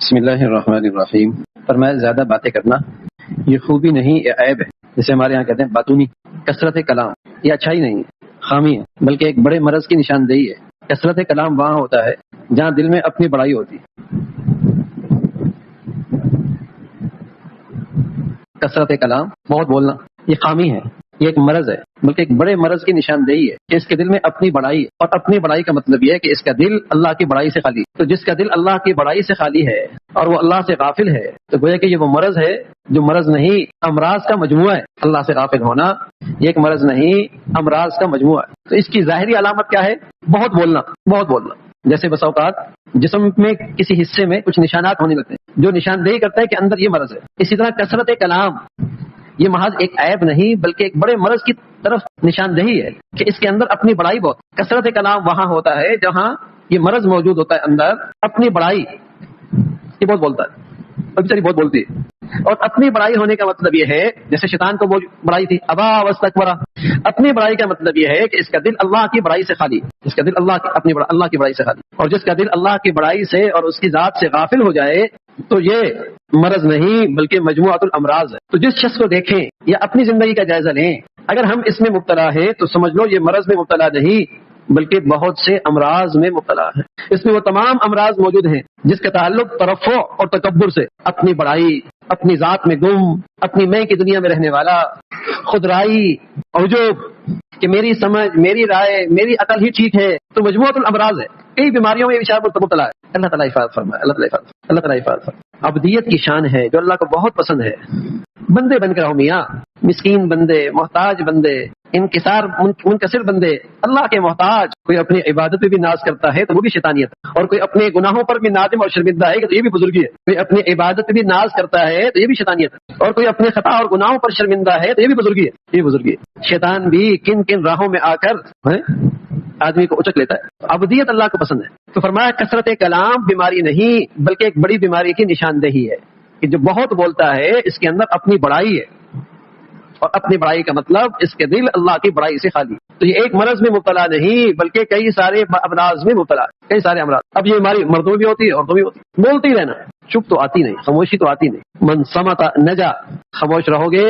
بسم اللہ الرحمن الرحیم. فرمایا زیادہ باتیں کرنا یہ خوبی نہیں، یہ عیب ہے. جسے ہمارے یہاں کہتے ہیں باتونی. کثرت کلام یہ اچھائی نہیں ہے، خامی ہے، بلکہ ایک بڑے مرض کی نشاندہی ہے. کثرت کلام وہاں ہوتا ہے جہاں دل میں اپنی بڑائی ہوتی ہے. کثرت کلام، بہت بولنا، یہ خامی ہے، یہ ایک مرض ہے، بلکہ ایک بڑے مرض کی نشاندہی ہے کہ اس کے دل میں اپنی بڑائی. اور اپنی بڑائی کا مطلب یہ ہے کہ اس کا دل اللہ کی بڑائی سے خالی. تو جس کا دل اللہ کی بڑائی سے خالی ہے اور وہ اللہ سے غافل ہے تو گویا کہ یہ وہ مرض ہے جو مرض نہیں، امراض کا مجموعہ ہے. اللہ سے غافل ہونا یہ ایک مرض نہیں، امراض کا مجموعہ ہے. تو اس کی ظاہری علامت کیا ہے؟ بہت بولنا، بہت بولنا. جیسے بس اوقات جسم میں کسی حصے میں کچھ نشانات ہونے لگتے ہیں جو نشاندہی کرتا ہے کہ اندر یہ مرض ہے. اسی طرح کثرت کلام یہ محض ایک عیب نہیں بلکہ ایک بڑے مرض کی طرف نشاندہی ہے کہ اس کے اندر اپنی بڑائی بہت. کثرت کلام وہاں ہوتا ہے جہاں یہ مرض موجود ہوتا ہے، اندر اپنی بڑائی. یہ بہت بولتا ہے اور بیچاری بہت بولتی ہے. اور اپنی بڑائی ہونے کا مطلب یہ ہے جیسے شیطان کو بڑائی تھی، ابا واستکبر. اپنی بڑائی کا مطلب یہ ہے کہ اس کا دل اللہ کی بڑائی سے خالی، اس کا دل اللہ کی بڑائی سے خالی. اور جس کا دل اللہ کی بڑائی سے اور اس کی ذات سے غافل ہو جائے تو یہ مرض نہیں بلکہ مجموعۃ الامراض ہے. تو جس شخص کو دیکھیں یا اپنی زندگی کا جائزہ لیں، اگر ہم اس میں مبتلا ہے تو سمجھ لو یہ مرض میں مبتلا نہیں بلکہ بہت سے امراض میں مبتلا ہے. اس میں وہ تمام امراض موجود ہیں جس کا تعلق ترفع اور تکبر سے، اپنی بڑائی، اپنی ذات میں گم، اپنی میں کی دنیا میں رہنے والا، خودرائی، عجب کہ میری سمجھ، میری رائے، میری عقل ہی ٹھیک ہے. تو مجموعۃ الامراض ہے. کئی بیماریوں میں یہ بیچارہ مبتلا ہے. اللہ تعالیٰ حفاظت فرمائے، اللہ تعالیٰ حفاظت فرمائے. عبدیت کی شان ہے جو اللہ کو بہت پسند ہے. بندے بن کر رہو میاں، مسکین بندے، محتاج بندے، منکسر بندے، اللہ کے محتاج. کوئی اپنی عبادت پہ بھی ناز کرتا ہے تو وہ بھی شیطانیت ہے، اور کوئی اپنے گناہوں پر بھی نادم اور شرمندہ ہے تو یہ بھی بزرگی ہے. کوئی اپنی عبادت پہ بھی ناز کرتا ہے تو یہ بھی شیطانیت ہے، اور کوئی اپنے خطا اور گناہوں پر شرمندہ ہے تو یہ بھی بزرگی ہے. یہ بزرگی ہے. شیطان بھی کن کن راہوں میں آ کر آدمی کو اچک لیتا ہے. عبدیت اللہ کو پسند ہے. تو فرمایا کثرت کلام بیماری نہیں بلکہ ایک بڑی بیماری کی نشاندہی ہے کہ جو بہت بولتا ہے اس کے اندر اپنی بڑائی ہے، اور اپنی بڑائی کا مطلب اس کے دل اللہ کی بڑائی سے خالی. تو یہ ایک مرض میں مبتلا نہیں بلکہ کئی سارے امراض میں مبتلا، کئی سارے امراض. اب یہ بیماری مردوں بھی ہوتی ہے، عورتوں بھی ہوتی ہے. بولتی رہنا، چپ تو آتی نہیں، خاموشی تو آتی نہیں. من صمت نجا، خاموش رہو گے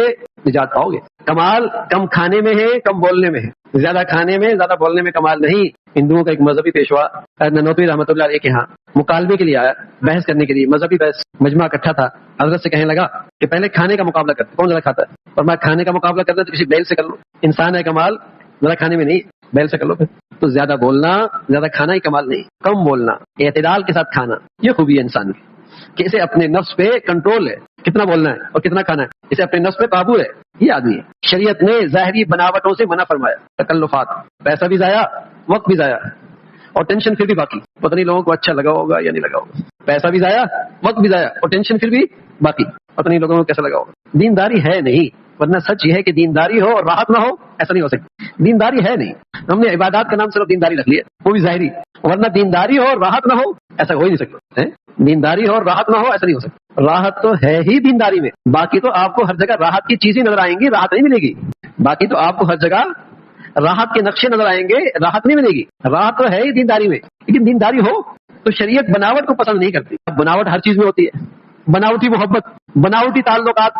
نجات پاؤ گے. کمال کم کھانے میں ہے، کم بولنے میں ہے. زیادہ کھانے میں، زیادہ بولنے میں کمال نہیں. ہندوؤں کا ایک مذہبی پیشوا ننوتوی رحمۃ اللہ علیہ کے ہاں مکالمے کے لیے آیا، بحث کرنے کے لیے، مذہبی بحث. مجمع اکٹھا تھا. حضرت سے کہنے لگا کہ پہلے کھانے کا مقابلہ کرتے، کون زیادہ کھاتا ہے. اور میں کھانے کا مقابلہ کرتا تو کسی بیل سے کر لو. انسان ہے کمال زیادہ کھانے میں نہیں، بیل سے کر لو. پھر تو زیادہ بولنا، زیادہ کھانا ہی کمال نہیں. کم بولنا، اعتدال کے ساتھ کھانا، یہ خوبی ہے انسان کی کہ اسے اپنے نفس پہ کنٹرول ہے، کتنا بولنا ہے اور کتنا کھانا ہے. اسے اپنے نفس پہ قابو ہے. یہ آدمی ہے. شریعت نے ظاہری بناوٹوں سے منع فرمایا. تکلفات، پیسہ بھی ضائع، وقت بھی ضائع، اور ٹینشن پھر بھی باقی. پتہ نہیں لوگوں کو اچھا لگا ہوگا یا نہیں لگا ہوگا. پیسہ بھی ضائع، وقت بھی ضائع، اور ٹینشن پھر بھی باقی. پتہ نہیں لوگوں کو کیسا لگا ہوگا. دینداری ہے نہیں. ورنہ سچ یہ ہے کہ دینداری ہو اور راحت نہ ہو، ایسا نہیں ہو سکتی. دینداری ہے نہیں. ہم نے عبادات کا نام صرف دینداری رکھ لیا، وہ بھی ظاہری. ورنہ دینداری ہو اور راحت نہ ہو ایسا ہو ہی نہیں سکتا. دینداری ہو اور راحت نہ ہو ایسا نہیں ہو سکتا. راحت تو ہے ہی دینداری میں. باقی تو آپ کو ہر جگہ راحت کی چیزیں نظر آئیں گی، راحت نہیں ملے گی. باقی تو آپ کو ہر جگہ راحت کے نقشے نظر آئیں گے، راحت نہیں ملے گی. راحت تو ہے ہی دینداری میں. لیکن دینداری ہو تو شریعت بناوٹ کو پسند نہیں کرتی. اب بناوٹ ہر چیز میں ہوتی ہے. بناوٹی محبت، بناوٹی تعلقات.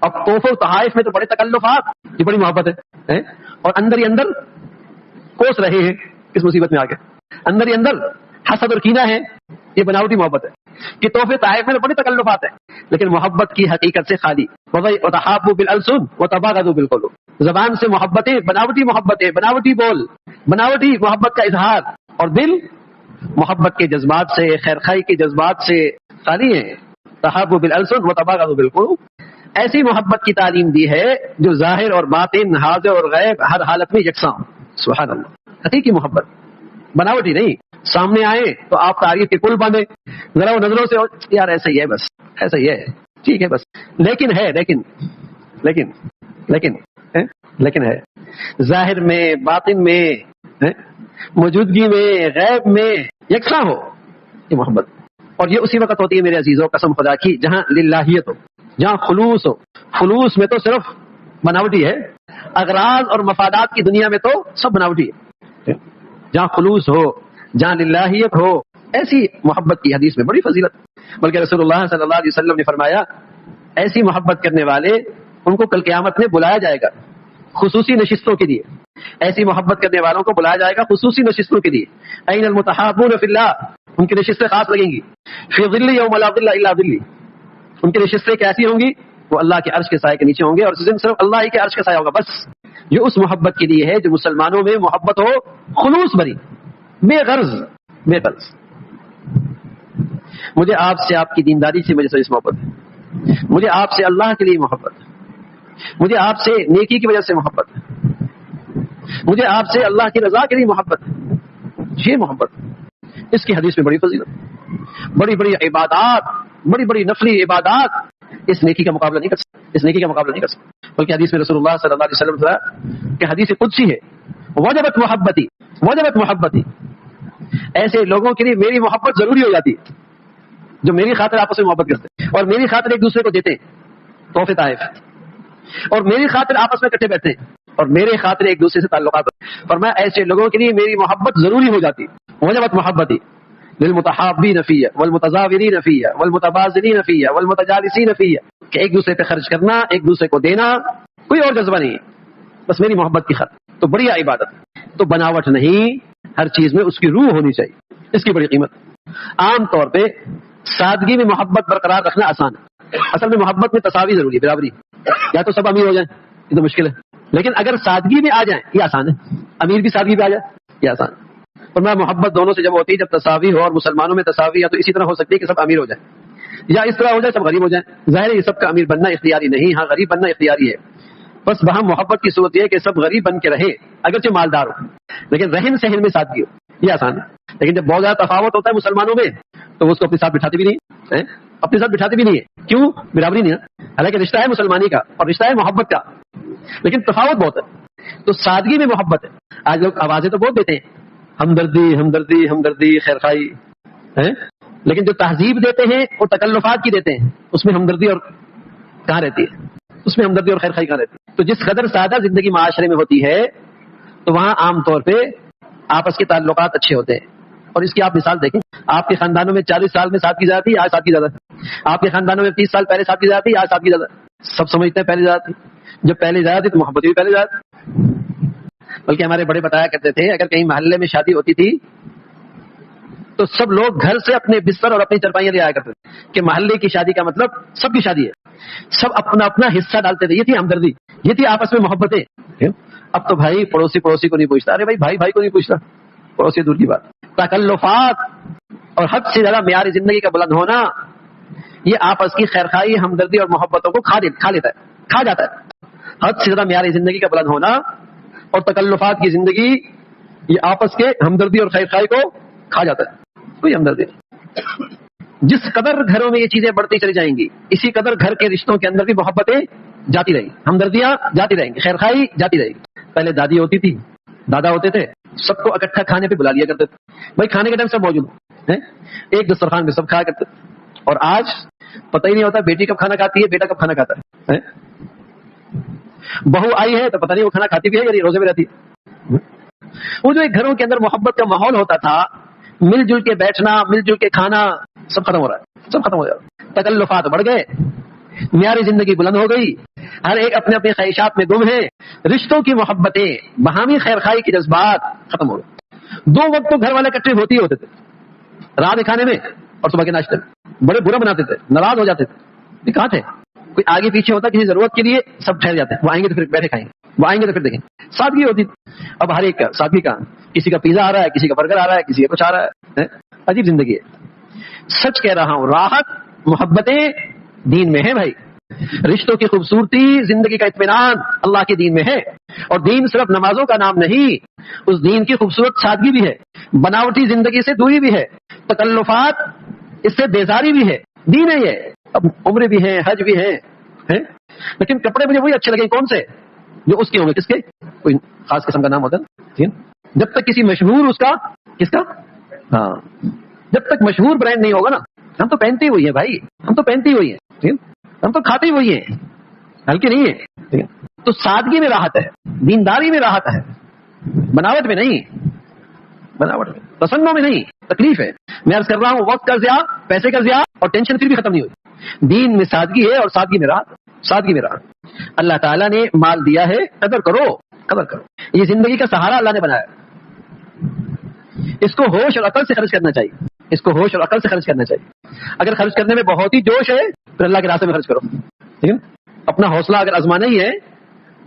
اب تحفے و تحائف میں تو بڑے تکلفات، یہ بڑی محبت ہے. اور اندر ہی اندر کوس رہے ہیں اس مصیبت میں آ کے. اندر ہی اندر حسد اور کینہ ہے، یہ بناوٹی محبت ہے. کہ تحفے تحائف میں تو بڑے تکلفات ہیں لیکن محبت کی حقیقت سے خالی. وتحابوا بالالسن وتباغضوا بالقلوب. زبان سے محبتیں، بناوٹی محبتیں، بناوٹی بول، بناوٹی محبت کا اظہار، اور دل محبت کے جذبات سے، خیرخواہی کے جذبات سے خالی ہیں. تحابوا بالالسن وتباغضوا بالقلوب. ایسی محبت کی تعلیم دی ہے جو ظاہر اور باطن، حاضر اور غیب ہر حالت میں یکساں. سبحان اللہ. حقیقی محبت، بناوٹی نہیں. سامنے آئے تو آپ تعریف کے پل باندھے، ذرا وہ نظروں سے یار ایسا ہی ہے، بس ایسا ہی ہے، ٹھیک ہے بس. لیکن ہے، لیکن ہے ظاہر میں، باطن میں، موجودگی میں، غیب میں یکساں ہو یہ محبت. اور یہ اسی وقت ہوتی ہے میرے عزیزوں، قسم خدا کی، جہاں للہیت ہو، جہاں خلوص ہو. خلوص میں تو صرف بناوٹی ہے. اغراض اور مفادات کی دنیا میں تو سب بناوٹی ہے. جہاں خلوص ہو، جہاں للہیت ہو، ایسی محبت کی حدیث میں بڑی فضیلت. بلکہ رسول اللہ صلی اللہ علیہ وسلم نے فرمایا ایسی محبت کرنے والے ان کو کل قیامت میں بلایا جائے گا خصوصی نشستوں کے لیے. ایسی محبت کرنے والوں کو بلایا جائے گا خصوصی نشستوں کے لیے. این المتحابون فی اللہ, ان کی نشستیں خاص لگیں گی. فی ظل یوم لا ظل الا ظلی, ان کی نشستیں کیسی ہوں گی؟ وہ اللہ کے عرش کے سائے کے نیچے ہوں گے, اور اس دن صرف اللہ ہی کے عرش کا سایہ ہوگا بس. یہ اس محبت کے لیے ہے جو مسلمانوں میں محبت ہو خلوص بری, بے غرض. بے غرض. مجھے آپ سے آپ کی دینداری سے مجھے اس محبت ہے, مجھے آپ سے اللہ کے لیے محبت ہے, مجھے آپ سے نیکی کی وجہ سے محبت ہے, مجھے آپ سے اللہ کی رضا کے لیے محبت ہے. یہ محبت, اس کی حدیث میں بڑی فضیلت, بڑی بڑی عبادات, بڑی بڑی نفلی عبادات اس نیکی کا مقابلہ نہیں کر سکتے, اس نیکی کا مقابلہ نہیں کر سکتے. بلکہ حدیث میں رسول اللہ صلی اللہ علیہ وسلم کہ حدیث قدسی ہے, وجبت محبتی, وجبت محبتی. ایسے لوگوں کے لیے میری محبت ضروری ہو جاتی ہے جو میری خاطر آپس میں محبت کرتے ہیں اور میری خاطر ایک دوسرے کو دیتے ہیں تحفے طائف, اور میری خاطر آپس میں اکٹھے بیٹھتے ہیں اور میرے خاطر ایک دوسرے سے تعلقات. فرمایا ایسے لوگوں کے لیے میری محبت ضروری ہو جاتی. وجبت محبتی للمتحابین فیہ والمتزاورین فیہ والمتبازلین فیہ والمتجالسین فیہ, کہ ایک دوسرے پہ خرچ کرنا, ایک دوسرے کو دینا, کوئی اور جذبہ نہیں ہے, بس میری محبت کی خاطر. تو بڑی عبادت, تو بناوٹ نہیں, ہر چیز میں اس کی روح ہونی چاہیے, اس کی بڑی قیمت. عام طور پہ سادگی میں محبت برقرار رکھنا آسان ہے. اصل میں محبت میں تساوی ضروری ہے, برابری. یا تو سب امیر ہو جائیں, یہ تو مشکل ہے, لیکن اگر سادگی میں آ جائیں یہ آسان ہے. امیر بھی سادگی میں آ جائے یہ آسان ہے. اور میں محبت دونوں سے جب ہوتی ہے, جب تساوی ہو, اور مسلمانوں میں تساوی یا تو اسی طرح ہو سکتی ہے کہ سب امیر ہو جائیں, یا اس طرح ہو جائے سب غریب ہو جائیں. ظاہر ہے یہ سب کا امیر بننا اختیاری نہیں, ہاں غریب بننا اختیاری ہے. بس وہاں محبت کی صورت یہ ہے کہ سب غریب بن کے رہے, اگرچہ مالدار ہو, لیکن رہن سہن میں سادگی ہو, یہ آسان ہے. لیکن جب بہت زیادہ تفاوت ہوتا ہے مسلمانوں میں تو اس کو اپنے ساتھ بٹھاتے بھی نہیں, اپنے ساتھ بٹھاتے بھی نہیں ہے. کیوں؟ برابری نہیں ہے. حالانکہ رشتہ ہے مسلمانی کا اور رشتہ ہے محبت کا, لیکن تفاوت بہت ہے. تو سادگی میں محبت ہے. آج لوگ آوازیں تو بہت دیتے ہیں, ہمدردی ہمدردی ہمدردی خیر خائی, لیکن جو تہذیب دیتے ہیں وہ تکلفات کی دیتے ہیں, اس میں ہمدردی اور کہاں رہتی ہے, اس میں ہمدردی اور خیر خائی کہاں رہتی ہے. تو جس قدر سادہ زندگی معاشرے میں ہوتی ہے تو وہاں عام طور پہ آپس کے تعلقات اچھے ہوتے ہیں. اور اس کی آپ مثال دیکھیں, آپ کے خاندانوں میں 40 سال میں سادگی زیادہ تھی, آج سادگی زیادہ تھی. آپ کے خاندانوں میں 30 سال پہلے سادگی زیادہ تھی, آج سادگی زیادہ. سب سمجھتے ہیں پہلے زیادہ تھی, جب پہلے زیادہ تھی تو محبت بھی پہلے زیادہ تھی. بلکہ ہمارے بڑے بتایا کرتے تھے اگر کہیں محلے میں شادی ہوتی تھی تو سب لوگ گھر سے اپنے بستر اور اپنی چرپائیاں لے آیا کرتے تھے کہ محلے کی شادی کا مطلب سب کی شادی ہے. سب اپنا اپنا حصہ ڈالتے تھے. یہ تھی ہمدردی, یہ تھی آپس میں محبتیں. اب تو بھائی پڑوسی پڑوسی کو نہیں پوچھتا, ارے بھائی بھائی کو نہیں پوچھتا, پڑوسی دور کی بات. تکلفات اور حد سے زیادہ معیار زندگی کا بلند ہونا, یہ آپس کی خیرخائی, ہمدردی اور محبتوں کو کھا لیتا ہے, کھا جاتا ہے. حد سے زیادہ معیار زندگی کا بلند ہونا اور تکلفات کی زندگی, یہ آپس کے ہمدردی اور خیرخائی کو کھا جاتا ہے. کوئی ہمدردی نہیں. جس قدر گھروں میں یہ چیزیں بڑھتی چلی جائیں گی, اسی قدر گھر کے رشتوں کے اندر بھی محبتیں جاتی رہیں گی, ہمدردیاں جاتی رہیں گی, خیرخائی جاتی رہے گی. پہلے دادی ہوتی تھی, دادا ہوتے تھے, سب کو اکٹھا کھانے پہ بلا لیا کرتے تھے. بھائی کھانے کے ٹائم سب موجود ہیں, ایک دسترخوان میں سب کھایا کرتے تھے. اور آج پتہ ہی نہیں ہوتا بیٹی کب کھانا کھاتی ہے, بیٹا کب کھانا کھاتا ہے. بہو آئی ہے تو پتہ نہیں وہ کھانا کھاتی بھی ہے یا روزے میں رہتی ہے. وہ جو ایک گھروں کے اندر محبت کا ماحول ہوتا تھا, مل جل کے بیٹھنا, مل جل کے کھانا, سب ختم ہو رہا ہے, سب ختم ہو جا رہا ہے. تکلفات بڑھ گئے, معیاری زندگی بلند ہو گئی, ہر ایک اپنے اپنے خواہشات میں گم ہے, رشتوں کی محبتیں, باہمی خیرخائی کے جذبات ختم ہو گئے. 2 وقت تو گھر والے اکٹھے ہوتے ہی ہوتے تھے, رات کے کھانے میں اور صبح کے ناشتے میں. بڑے برا بناتے تھے, ناراض ہو جاتے تھے. کہاں تھے, کوئی آگے پیچھے ہوتا کسی ضرورت کے لیے, سب ٹھہر جاتے ہیں, وہ آئیں گے تو پھر بیٹھے کھائیں گے, وہ آئیں گے تو پھر دیکھیں. سادگی ہوتی. اب ہر ایک کا سادگی کا, کسی کا پیزا آ رہا ہے, کسی کا برگر آ رہا ہے, کسی کا کچھ آ رہا ہے. عجیب زندگی ہے. سچ کہہ رہا ہوں, راحت محبتیں دین میں ہے بھائی. رشتوں کی خوبصورتی, زندگی کا اطمینان اللہ کے دین میں ہے. اور دین صرف نمازوں کا نام نہیں, اس دین کی خوبصورت سادگی بھی ہے, بناوٹی زندگی سے دوری بھی ہے, تکلفات اس سے بیزاری بھی ہے. دین ہے یہ. اب عمرے بھی ہیں, حج بھی ہیں, لیکن کپڑے مجھے وہی اچھے لگے کون سے جو اس کے ہوں گے. کس کے؟ کوئی خاص قسم کا نام ہوتا ہے. جب تک کسی مشہور اس کا, کس کا, ہاں, جب تک مشہور برانڈ نہیں ہوگا نا, ہم تو پہنتے ہی وہی ہیں بھائی, ہم تو پہنتے ہی وہی ہیں, ہم تو کھاتے ہی وہی ہیں, ہلکے نہیں ہے. تو سادگی میں راحت ہے, دینداری میں راحت ہے, بناوٹ میں نہیں, بناوٹ میں, پسندوں میں نہیں, تکلیف ہے. میں عرض کر رہا ہوں وقت کا ضیاع, پیسے کا ضیاع اور ٹینشن پھر بھی ختم نہیں ہوئی. دین میں سادگی ہے اور سادگی میں راحت. سادگی میں راحت. اللہ تعالیٰ نے مال دیا ہے, قدر کرو, قدر کرو. یہ زندگی کا سہارا اللہ نے بنایا. اس کو ہوش اور عقل سے خرچ کرنا چاہیے. اس کو ہوش اور عقل سے خرچ کرنا چاہیے. اگر خرچ کرنے میں بہت ہی جوش ہے پھر اللہ کے راستے میں خرچ کرو. ٹھیک ہے. اپنا حوصلہ اگر آزمانا ہی ہے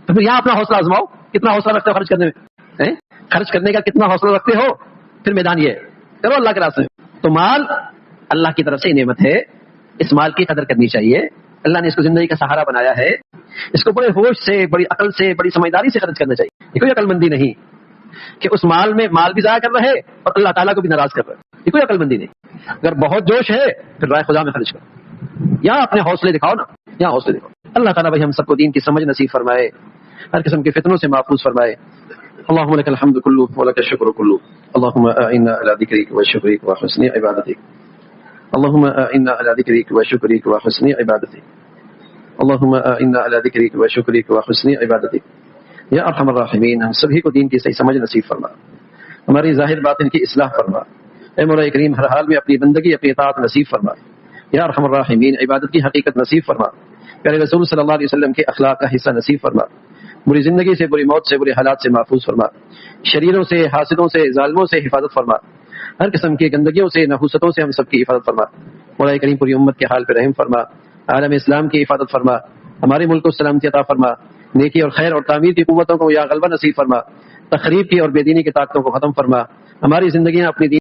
تو پھر یہاں اپنا حوصلہ آزماؤ. کتنا حوصلہ رکھتے ہو خرچ کرنے میں؟ خرچ کرنے کا کتنا حوصلہ رکھتے ہو؟ پھر میدان یہ ہے, کرو اللہ کے راستے میں. تو مال اللہ کی طرف سے نعمت ہے. اس مال کی قدر کرنی چاہیے. اللہ نے اس کو زندگی کا سہارا بنایا ہے. اس کو بڑے ہوش سے, بڑی عقل سے, بڑی سمجھداری سے خرچ کرنا چاہیے. یہ کوئی عقل مندی نہیں کہ اس مال میں مال بھی ضائع کر رہے اور اللہ تعالیٰ کو بھی ناراض کر رہے. یہ کوئی عقل مندی نہیں. اگر بہت جوش ہے پھر رائے خدا میں خرچ کرو. یہاں اپنے حوصلے دکھاؤ نا, یہاں حوصلے دکھاؤ. اللہ تعالیٰ بھائی ہم سب کو دین کی سمجھ نصیب فرمائے, ہر قسم کے فتنوں سے محفوظ فرمائے. اللهم لك الحمد كله ولك الشكر كله. اللهم أعنا على ذكرك وشكرك وحسن عبادتك. اللهم أعنا على ذكرك وشكرك وحسن عبادتك. اللهم أعنا على ذكرك وشكرك وحسن عبادتك. یا ارحم الراحمین, ہم سبھی کو دین کی صحیح سمجھ نصیب فرما, ہماری ظاہر باطن کی اصلاح فرما. اے مولا کریم ہر حال میں اپنی بندگی, اپنی اطاعت نصیب فرما. یا ارحم الراحمین, عبادت کی حقیقت نصیب فرما. پیارے رسول صلی اللہ علیہ وسلم کے اخلاق کا حصہ نصیب فرما. بری زندگی سے, بری موت سے, برے حالات سے محفوظ فرما. شریروں سے, حاسدوں سے, ظالموں سے حفاظت فرما. ہر قسم کی گندگیوں سے, نحوستوں سے ہم سب کی حفاظت فرما. مولا کریم پوری امت کے حال پہ رحم فرما. عالم اسلام کی حفاظت فرما. ہمارے ملک کو سلامتی عطا فرما. نیکی اور خیر اور تعمیر کی قوتوں کو یا غلبہ نصیب فرما. تخریب کی اور بے دینی کی طاقتوں کو ختم فرما. ہماری زندگیاں اپنی